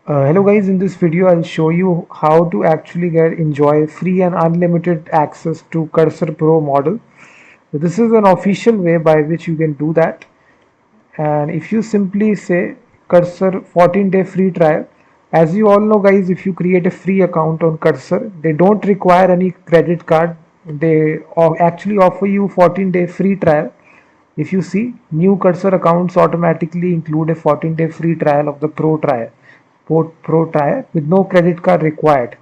Hello guys, in this video I'll show you how to actually enjoy free and unlimited access to Cursor Pro model. So this is an official way by which you can do that. And if you simply say Cursor 14-day free trial, as you all know guys, if you create a free account on Cursor, they don't require any credit card. They actually offer you 14-day free trial. If you see, new Cursor accounts automatically include a 14-day free trial of the Pro trial with no credit card required.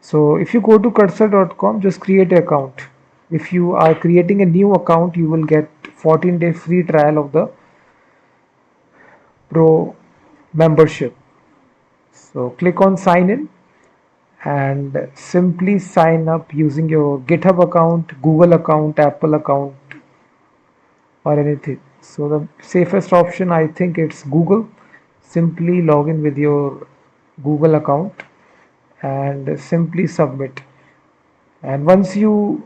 So if you go to cursor.com, just create an account. If you are creating a new account, you will get 14-day free trial of the Pro membership. So click on sign in and simply sign up using your GitHub account, Google account, Apple account, or anything. So the safest option, I think it's Google. Simply log in with your Google account and simply submit. And once you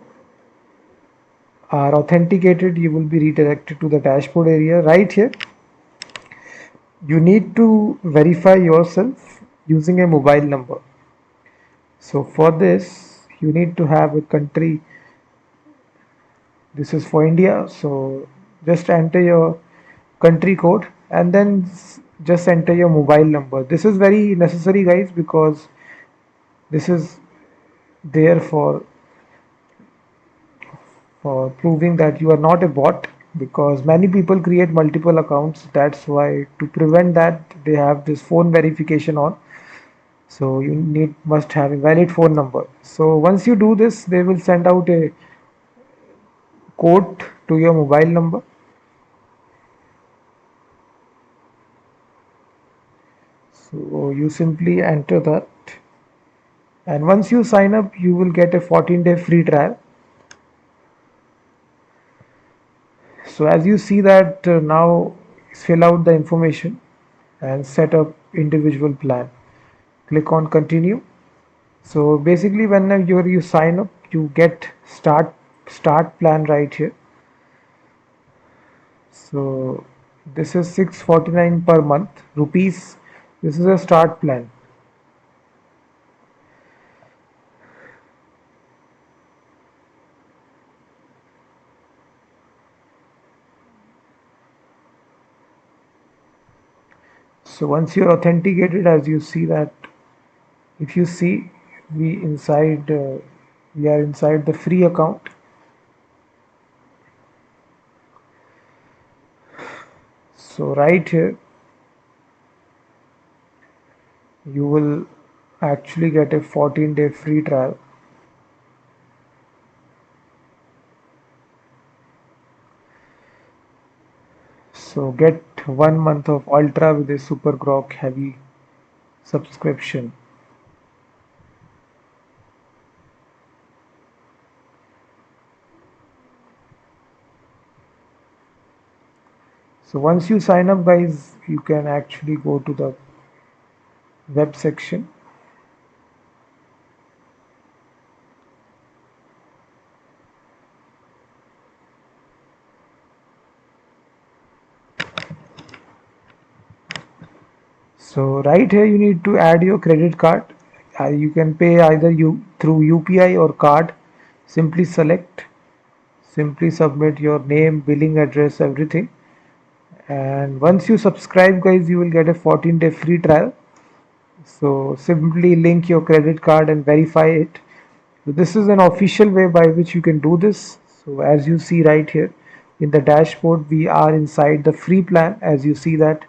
are authenticated, you will be redirected to the dashboard area. Right here, you need to verify yourself using a mobile number. So for this, you need to have a country. This is for India. So just enter your country code and then just enter your mobile number. This is very necessary guys, because this is there for proving that you are not a bot, because many people create multiple accounts. That's why, to prevent that, they have this phone verification on. So you must have a valid phone number. So once you do this, they will send out a code to your mobile number. So you simply enter that, and once you sign up, you will get a 14-day free trial. So as you see that, now fill out the information and set up individual plan. Click on continue. So basically, whenever you sign up, you get start plan right here. So this is 649 per month rupees. This is a start plan. So once you're authenticated, as you see that, if you see, we are inside the free account. So right here, you will actually get a 14-day free trial. So get 1 month of Ultra with a Super Grok heavy subscription. So once you sign up guys, you can actually go to the web section. So right here you need to add your credit card. You can pay either you through UPI or card. Simply select, simply submit your name, billing address, everything. And once you subscribe guys, you will get a 14-day free trial. So simply link your credit card and verify it. So this is an official way by which you can do this. So as you see right here in the dashboard, we are inside the free plan, as you see that.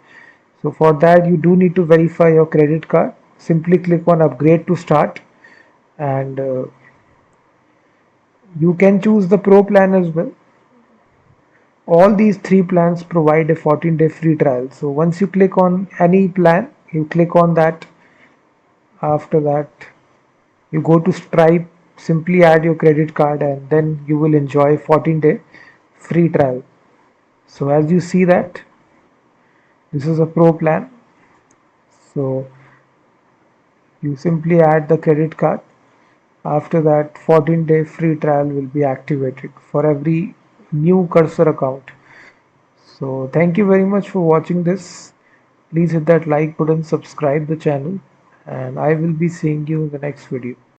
So for that, you do need to verify your credit card. Simply click on upgrade to start, and you can choose the pro plan as well. All these three plans provide a 14-day free trial. So once you click on any plan, you click on that. After that, you go to Stripe, simply add your credit card, and then you will enjoy 14-day free trial. So as you see that, this is a pro plan. So you simply add the credit card. After that, 14-day free trial will be activated for every new Cursor account. So thank you very much for watching this. Please hit that like button, subscribe the channel, and I will be seeing you in the next video.